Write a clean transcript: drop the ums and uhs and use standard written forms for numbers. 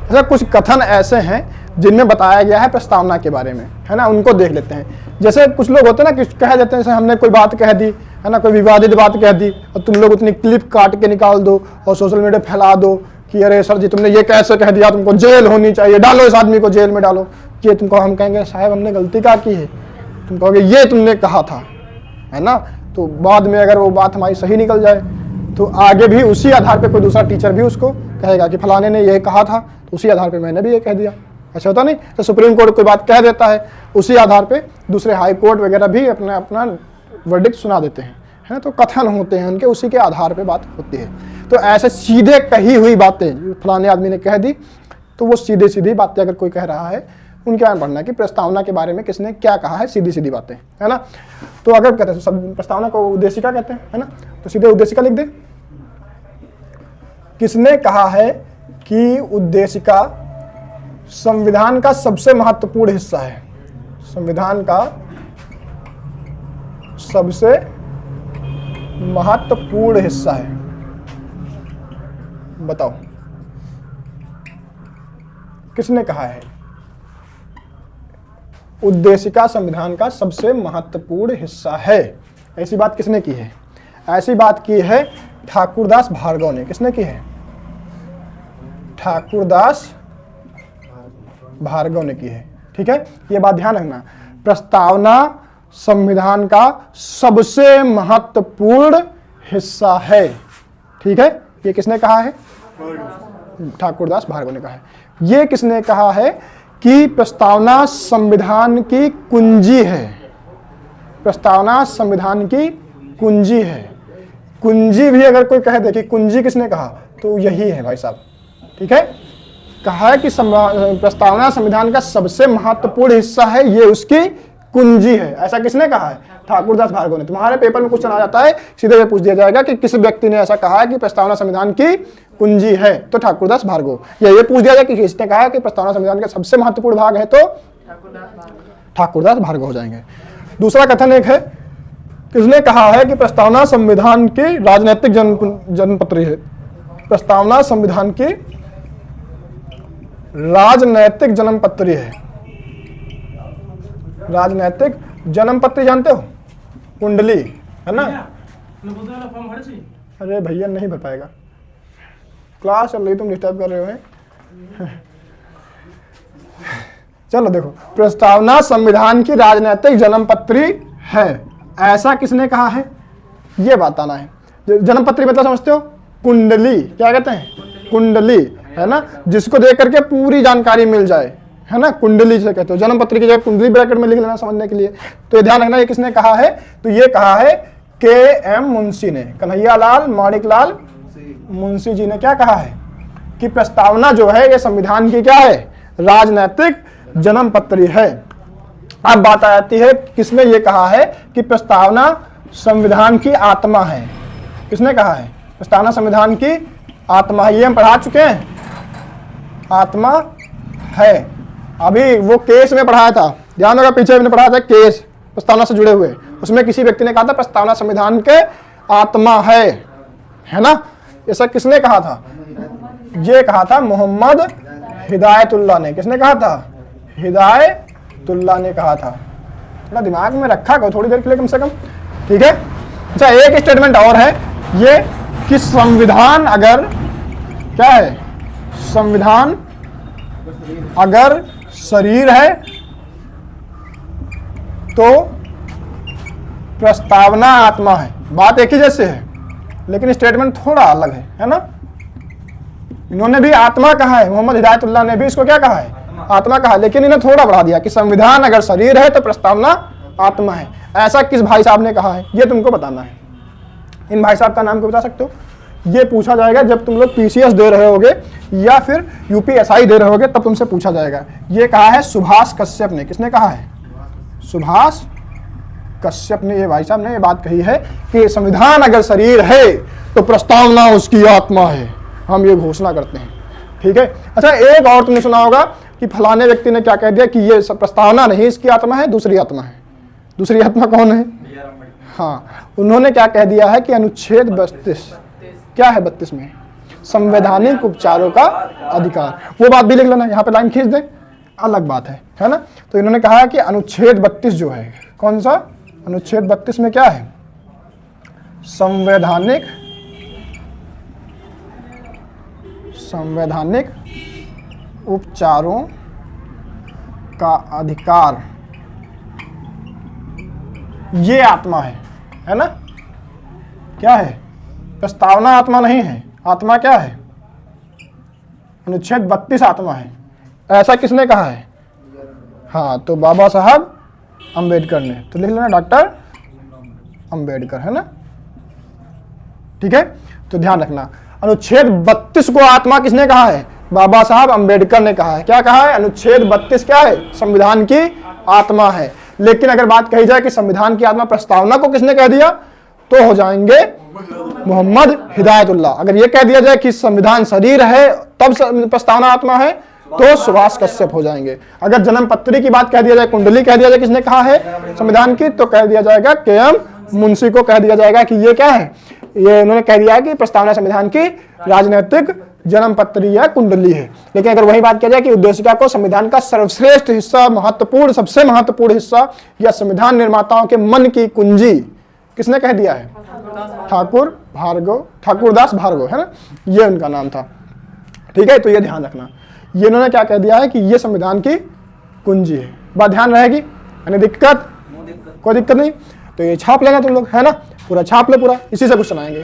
अच्छा, कुछ कथन ऐसे हैं जिनमें बताया गया है प्रस्तावना के बारे में, है ना, उनको देख लेते हैं। जैसे कुछ लोग होते हैं ना कि कह देते हैं, जैसे हमने कोई बात कह दी, है ना, कोई विवादित बात कह दी और तुम लोग उतनी क्लिप काट के निकाल दो और सोशल मीडिया फैला दो कि अरे सर जी तुमने ये कैसे कह दिया, तुमको जेल होनी चाहिए, डालो इस आदमी को जेल में डालो। ये तुमको हम कहेंगे साहब हमने गलती क्या की है, तुम कहोगे ये तुमने कहा था, है ना। तो बाद में अगर वो बात हमारी सही निकल जाए तो आगे भी उसी आधार पे कोई दूसरा टीचर भी उसको कहेगा कि फलाने ने ये कहा था, तो उसी आधार पे मैंने भी ये कह दिया। ऐसा होता नहीं, तो सुप्रीम कोर्ट कोई बात कह देता है, उसी आधार पे दूसरे हाई कोर्ट वगैरह भी अपना अपना वर्डिक्ट सुना देते हैं, है ना। तो कथन होते हैं उनके, उसी के आधार पे बात होती है। तो ऐसे सीधे कही हुई बातें फलाने आदमी ने कह दी, तो वो सीधे सीधी बातें अगर कोई कह रहा है, उनके बारे में पढ़ना कि प्रस्तावना के बारे में किसने क्या कहा है, सीधी सीधी बातें, है ना। तो अगर कहते हैं सब प्रस्तावना को उद्देशिका कहते हैं, है ना, तो सीधे उद्देशिका लिख दे। किसने कहा है कि उद्देशिका संविधान का सबसे महत्वपूर्ण हिस्सा है, संविधान का सबसे महत्वपूर्ण हिस्सा है, बताओ किसने कहा है उद्देशिका संविधान का सबसे महत्वपूर्ण हिस्सा है? ऐसी बात किसने की है? ऐसी बात की है ठाकुरदास भार्गव ने। किसने की है? ठाकुरदास भार्गव ने की है। ठीक है, ये बात ध्यान रखना, प्रस्तावना संविधान का सबसे महत्वपूर्ण हिस्सा है। ठीक है, ये किसने कहा है? ठाकुरदास भार्गव ने कहा है। ये किसने कहा है कि प्रस्तावना संविधान की कुंजी है? प्रस्तावना संविधान की कुंजी है। कुंजी भी अगर कोई कह दे कि कुंजी किसने कहा, तो यही है भाई साहब। ठीक है, कहा है कि प्रस्तावना संविधान का सबसे महत्वपूर्ण हिस्सा है, ये उसकी कुंजी है। ऐसा किसने कहा है? ठाकुरदास भार्गव ने। तुम्हारे पेपर में क्वेश्चन आ जाता है, सीधे ये पूछ दिया जाएगा कि किस व्यक्ति ने ऐसा कहा है कि प्रस्तावना संविधान की कुंजी है, तो ठाकुरदास भार्गव। या ये पूछ दिया जाए कि किसने कहा है कि प्रस्तावना संविधान का सबसे महत्वपूर्ण भाग है, तो ठाकुरदास भार्गव हो जाएंगे। दूसरा कथन एक है, किसने कहा है कि प्रस्तावना संविधान की राजनीतिक जन्मपत्री है? प्रस्तावना संविधान की राजनैतिक जन्मपत्री है। राजनैतिक जन्मपत्री जानते हो? कुंडली, है ना। अरे भैया नहीं भर पाएगा, क्लास चल रही, तुम डिस्टर्ब कर रहे हो। चलो देखो, प्रस्तावना संविधान की राजनैतिक जन्मपत्री है, ऐसा किसने कहा है? ये बताना है। जन्मपत्री मतलब समझते हो? कुंडली, क्या कहते हैं? कुंडली, है ना, जिसको देख करके पूरी जानकारी मिल जाए, है ना, कुंडली से कहते हो। जन्मपत्री की जगह कुंडली ब्रैकेट में लिख लेना समझने के लिए। तो ये ध्यान रखना, ये किसने कहा है? तो ये कहा है के.एम. मुंशी ने, कन्हैयालाल माणिकलाल मुंशी जी ने क्या कहा है कि प्रस्तावना जो है ये संविधान की क्या है? राजनैतिक जन्मपत्री है। अब बात आ जाती है किसने ये कहा है कि प्रस्तावना संविधान की आत्मा है? किसने कहा है प्रस्तावना संविधान की आत्मा है? ये हम पढ़ा चुके हैं, आत्मा है। अभी वो केस में पढ़ाया था, ध्यान होगा, पीछे हमने पढ़ाया था केस प्रस्तावना से जुड़े हुए, उसमें किसी व्यक्ति ने कहा था प्रस्तावना संविधान के आत्मा है ना। ऐसा किसने कहा था? ये कहा था मोहम्मद हिदायतुल्लाह ने। किसने कहा था? हिदायतुल्लाह ने कहा था। थोड़ा दिमाग में रखा करो थोड़ी देर के लिए कम से कम। ठीक है, अच्छा एक स्टेटमेंट और है ये कि संविधान अगर क्या है? संविधान अगर शरीर है तो प्रस्तावना आत्मा है। बात एक ही जैसे है, लेकिन स्टेटमेंट थोड़ा अलग है ना। इन्होंने भी आत्मा कहा है, मोहम्मद हिदायतुल्लाह ने भी इसको क्या कहा है? आत्मा कहा, लेकिन इन्हें थोड़ा बढ़ा दिया कि संविधान अगर शरीर है तो प्रस्तावना आत्मा है। ऐसा किस भाई साहब ने कहा है, ये तुमको बताना है। इन भाई साहब का नाम क्यों बता सकते हो? ये पूछा जाएगा जब तुम लोग पीसीएस दे रहे होगे या फिर यूपीएसआई दे रहे होगे, तब तुमसे पूछा जाएगा। ये कहा है सुभाष कश्यप ने। किसने कहा है? सुभाष कश्यप ने, ये भाई साहब ने ये बात कही है कि संविधान अगर शरीर है तो प्रस्तावना उसकी आत्मा है। हम ये घोषणा करते हैं। ठीक है, अच्छा एक और तुमने सुना होगा कि फलाने व्यक्ति ने क्या कह दिया कि ये प्रस्तावना नहीं इसकी आत्मा है, दूसरी आत्मा है। दूसरी आत्मा कौन है? हाँ, उन्होंने क्या कह दिया है कि अनुच्छेद 32 क्या है? 32 में संवैधानिक उपचारों का अधिकार। वो बात भी लिख लेना, यहाँ पे लाइन खींच दें, अलग बात है ना। तो इन्होंने कहा कि अनुच्छेद 32 जो है, कौन सा अनुच्छेद 32 में क्या है, संवैधानिक उपचारों का अधिकार, ये आत्मा है ना। क्या है, प्रस्तावना आत्मा नहीं है, आत्मा क्या है, अनुच्छेद 32 आत्मा है। ऐसा किसने कहा है, हाँ, तो बाबा साहब अंबेडकर ने। तो लिख लेना डॉक्टर अंबेडकर, है ना। ठीक है, तो ध्यान रखना, अनुच्छेद 32 को आत्मा किसने कहा है, बाबा साहब अंबेडकर ने कहा है। क्या कहा है, अनुच्छेद 32 क्या है, संविधान की आत्मा है। लेकिन अगर बात कही जाए कि संविधान की आत्मा प्रस्तावना को किसने कह दिया, तो हो जाएंगे मोहम्मद हिदायतुल्लाह। अगर ये कह दिया जाए कि संविधान शरीर है तब प्रस्तावना आत्मा है, तो सुभाष कश्यप हो जाएंगे। अगर जन्म पत्री की बात कह दिया जाए, कुंडली कह दिया जाए, किसने कहा है, संविधान की, तो कह दिया जाएगा के.एम. मुंशी को कह दिया जाएगा कि ये क्या है, ये उन्होंने कह दिया कि प्रस्तावना संविधान की राजनीतिक जन्म पत्री या कुंडली है। लेकिन अगर वही बात किया जाए कि उद्देशिका को संविधान का सर्वश्रेष्ठ हिस्सा, महत्वपूर्ण, सबसे महत्वपूर्ण हिस्सा या संविधान निर्माताओं के मन की कुंजी किसने कह दिया है, ठाकुरदास भार्गव, है ना, ये उनका नाम था। ठीक है, तो ये ध्यान रखना, ये इन्होंने क्या कह दिया है कि ये संविधान की कुंजी है। बात ध्यान रहेगी, यानी दिक्कत, कोई दिक्कत नहीं। तो ये छाप लेना तुम लोग, है ना, पूरा छाप लो, पूरा इसी से क्वेश्चन आएंगे।